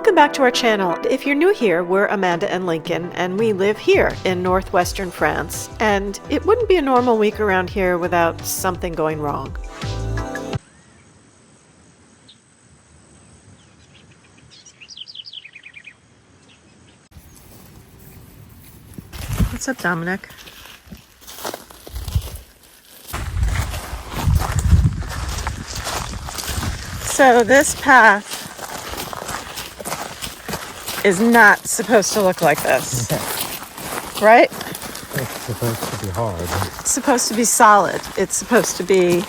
Welcome back to our channel. If you're new here, we're Amanda and Lincoln, and we live here in northwestern France. And it wouldn't be a normal week around here without something going wrong. What's up, Dominic? So this path is not supposed to look like this, right? It's supposed to be hard. It's supposed to be solid. It's supposed to be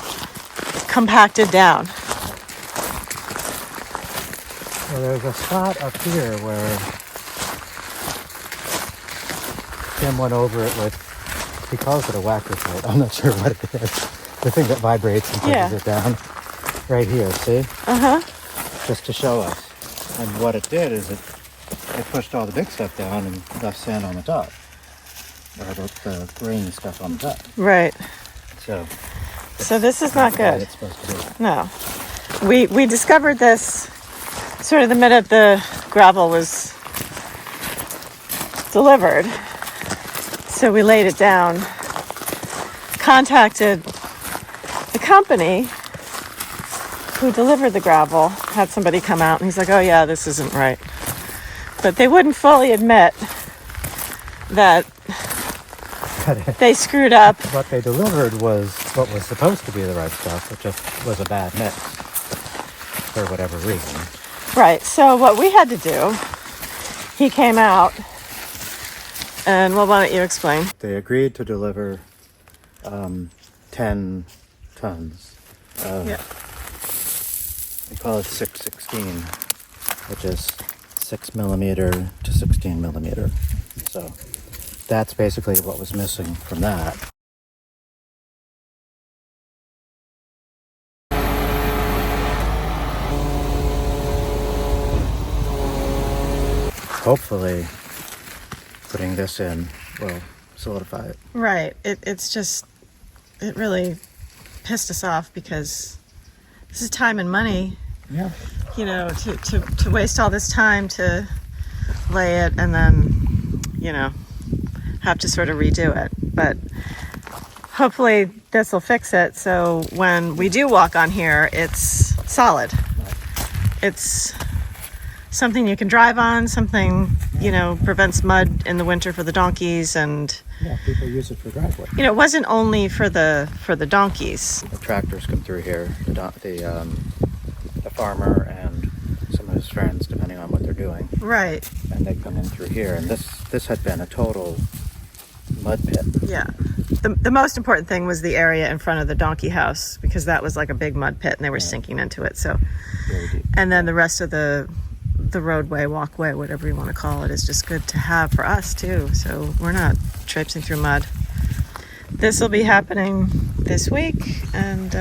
compacted down. Well, there's a spot up here where Tim went over it with, he calls it a whacker plate. I'm not sure what it is. The thing that vibrates and pushes it down. Right here, see? Uh-huh. Just to show us. And what it did is it pushed all the big stuff down and left sand on the top. Or the grainy stuff on the top. Right. So this is not good. It's supposed to be. No. We discovered this sort of the minute the gravel was delivered. So we laid it down, contacted the company who delivered the gravel, had somebody come out, and he's like, oh yeah, this isn't right. But they wouldn't fully admit that they screwed up. What they delivered was what was supposed to be the right stuff. It just was a bad mix for whatever reason. Right, so what we had to do, he came out, and well, why don't you explain? They agreed to deliver 10 tons of, they call it 616, which is 6 millimeter to 16 millimeter. So that's basically what was missing from that. Hopefully putting this in will solidify it. Right, it really pissed us off because this is time and money. Yeah. You know, to waste all this time to lay it and then, you know, have to sort of redo it. But hopefully this will fix it so when we do walk on here, it's solid. It's something you can drive on, something, you know, prevents mud in the winter for the donkeys, and yeah, people use it for driveway. You know, it wasn't only for the donkeys. The tractors come through here, the farmer and some of his friends, depending on what they're doing. Right. And they come in through here, and this had been a total mud pit. Yeah. The most important thing was the area in front of the donkey house, because that was like a big mud pit and they were sinking into it. So, Very deep. And then the rest of the roadway, walkway, whatever you want to call it, is just good to have for us too. So we're not traipsing through mud. This will be happening this week, and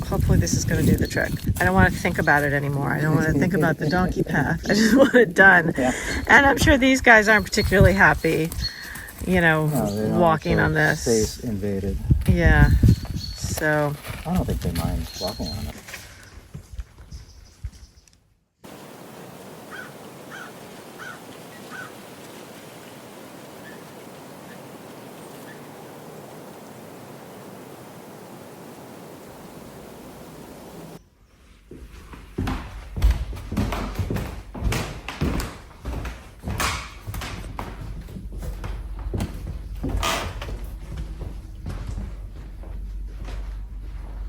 hopefully this is going to do the trick. I don't want to think about it anymore. I don't want to think about the donkey path. I just want it done. Yeah. And I'm sure these guys aren't particularly happy, you know, walking on this. Space invaded. Yeah. So I don't think they mind walking on it.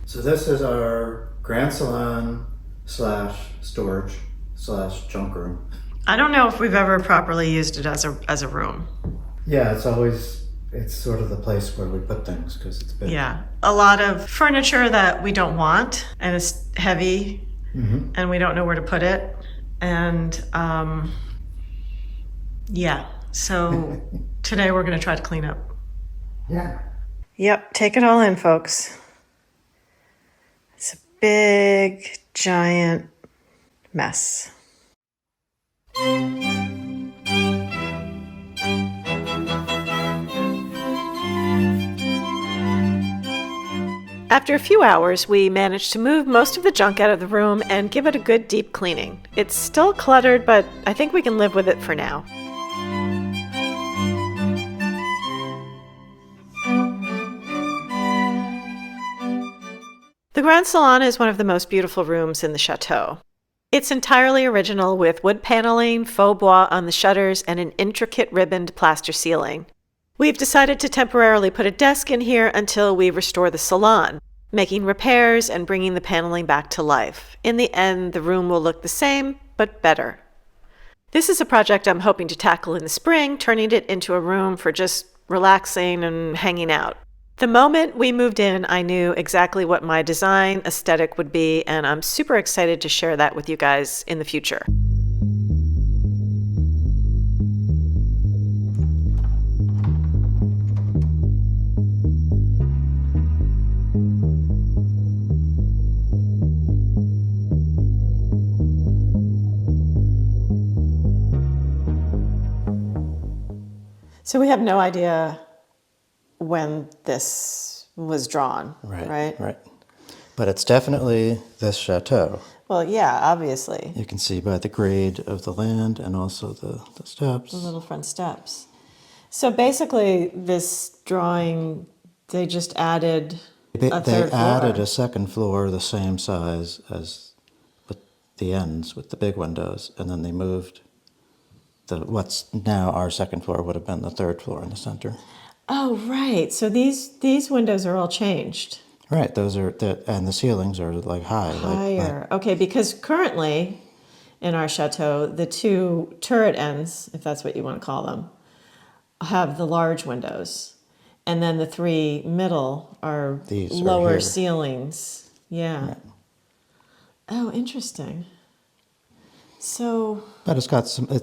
So this is our grand salon / storage / junk room. I don't know if we've ever properly used it as a room. Yeah, it's sort of the place where we put things because it's big. Yeah, a lot of furniture that we don't want, and it's heavy, and we don't know where to put it, and yeah. So today we're going to try to clean up. Yeah. Yep, take it all in, folks. It's a big, giant mess. After a few hours, we managed to move most of the junk out of the room and give it a good deep cleaning. It's still cluttered, but I think we can live with it for now. The Grand Salon is one of the most beautiful rooms in the Chateau. It's entirely original with wood paneling, faux bois on the shutters, and an intricate ribboned plaster ceiling. We've decided to temporarily put a desk in here until we restore the salon, making repairs and bringing the paneling back to life. In the end, the room will look the same, but better. This is a project I'm hoping to tackle in the spring, turning it into a room for just relaxing and hanging out. The moment we moved in, I knew exactly what my design aesthetic would be, and I'm super excited to share that with you guys in the future. So we have no idea when this was drawn, right? Right. But it's definitely this chateau. Well, yeah, obviously. You can see by the grade of the land and also the steps. The little front steps. So basically, this drawing, they just added a third floor. They added a second floor the same size as with the ends, with the big windows, and then they moved what's now our second floor would have been the third floor in the center. Oh, right. So these windows are all changed. Right. Those are and the ceilings are like high. Higher. Okay, because currently in our chateau, the two turret ends, if that's what you want to call them, have the large windows. And then the three middle are These lower are ceilings. Yeah. Right. Oh, interesting. So. But it's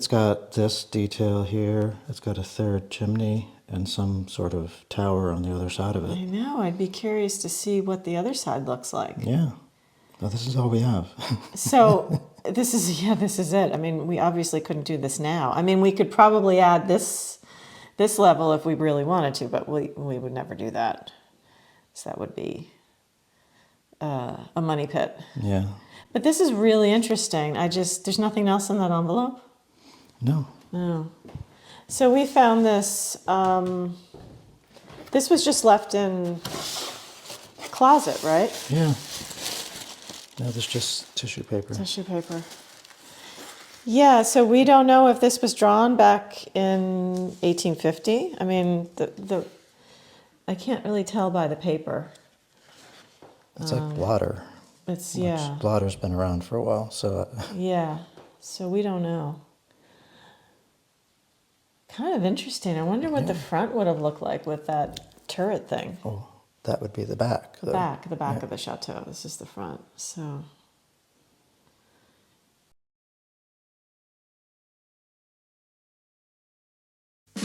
got this detail here. It's got a third chimney and some sort of tower on the other side of it. I know. I'd be curious to see what the other side looks like. Yeah. Well, this is all we have. So this is it. I mean, we obviously couldn't do this now. I mean, we could probably add this level if we really wanted to, but we would never do that. So that would be a money pit. Yeah. But this is really interesting. There's nothing else in that envelope? No. No. So we found this. This was just left in a closet, right? Yeah. No, there's just tissue paper. Tissue paper. Yeah, so we don't know if this was drawn back in 1850. I mean, I can't really tell by the paper. It's like blotter. Blotter's been around for a while, so. Yeah, so we don't know. Kind of interesting. I wonder what the front would have looked like with that turret thing. Oh, that would be the back. The back of the chateau. This is the front. So.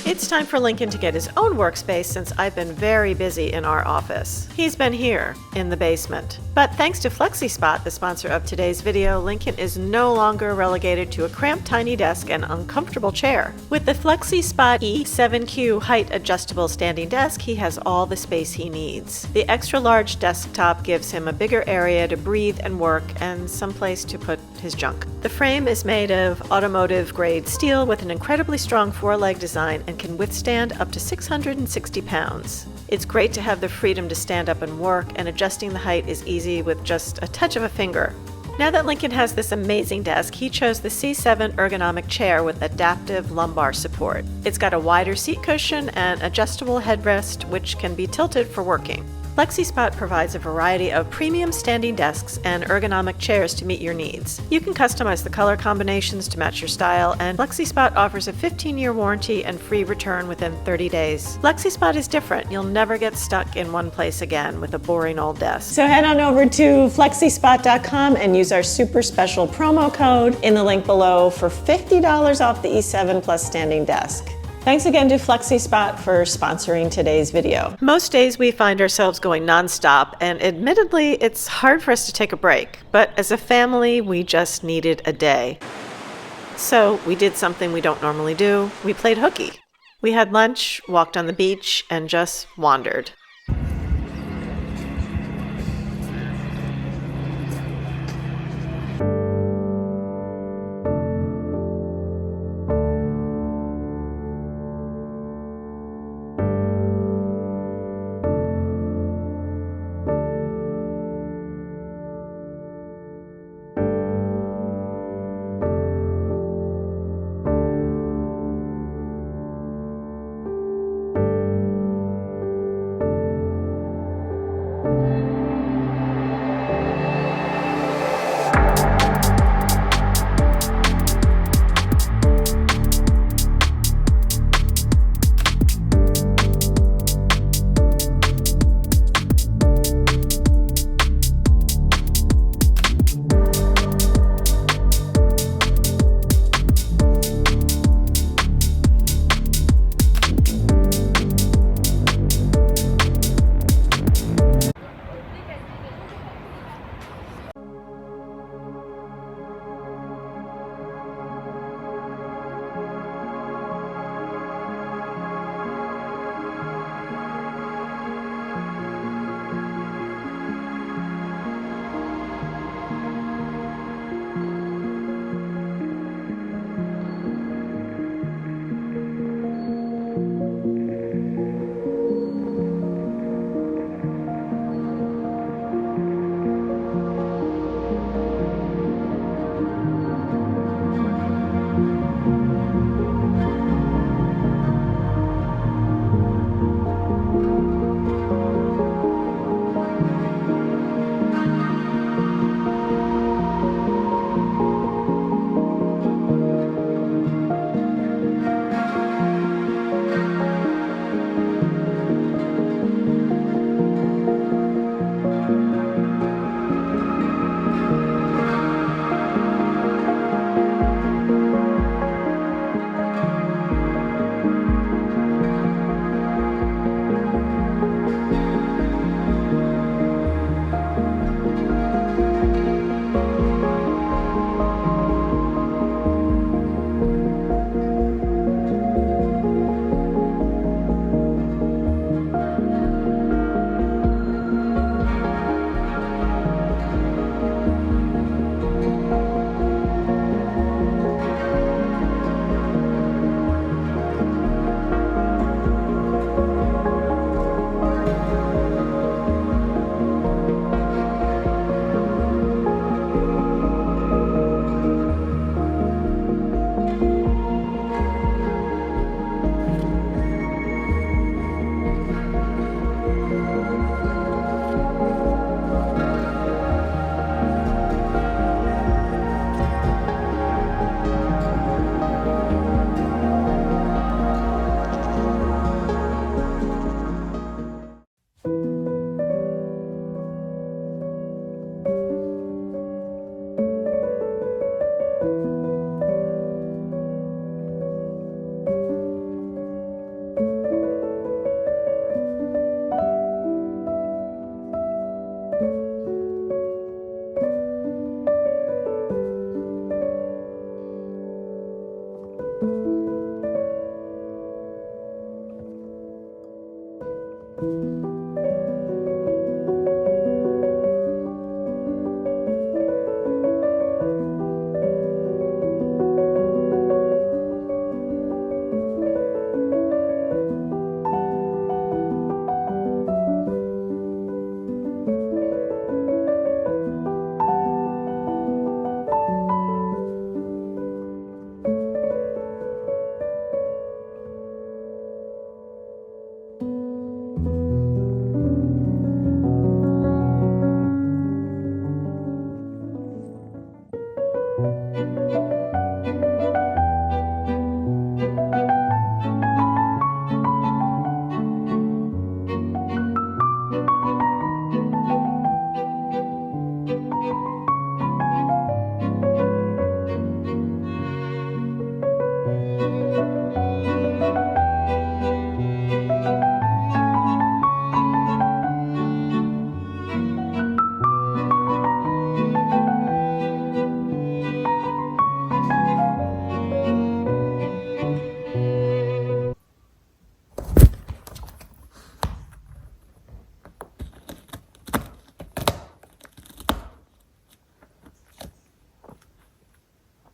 It's time for Lincoln to get his own workspace since I've been very busy in our office. He's been here, in the basement. But thanks to FlexiSpot, the sponsor of today's video, Lincoln is no longer relegated to a cramped tiny desk and uncomfortable chair. With the FlexiSpot E7Q height adjustable standing desk, he has all the space he needs. The extra large desktop gives him a bigger area to breathe and work and someplace to put his junk. The frame is made of automotive grade steel with an incredibly strong four-leg design and can withstand up to 660 pounds. It's great to have the freedom to stand up and work, and adjusting the height is easy with just a touch of a finger. Now that Lincoln has this amazing desk, he chose the C7 ergonomic chair with adaptive lumbar support. It's got a wider seat cushion and adjustable headrest, which can be tilted for working. FlexiSpot provides a variety of premium standing desks and ergonomic chairs to meet your needs. You can customize the color combinations to match your style, and FlexiSpot offers a 15-year warranty and free return within 30 days. FlexiSpot is different. You'll never get stuck in one place again with a boring old desk. So head on over to FlexiSpot.com and use our super special promo code in the link below for $50 off the E7 Plus standing desk. Thanks again to FlexiSpot for sponsoring today's video. Most days we find ourselves going nonstop, and admittedly, it's hard for us to take a break. But as a family, we just needed a day. So we did something we don't normally do. We played hooky. We had lunch, walked on the beach, and just wandered.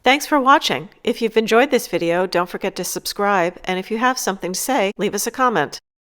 Thanks for watching. If you've enjoyed this video, don't forget to subscribe, and if you have something to say, leave us a comment.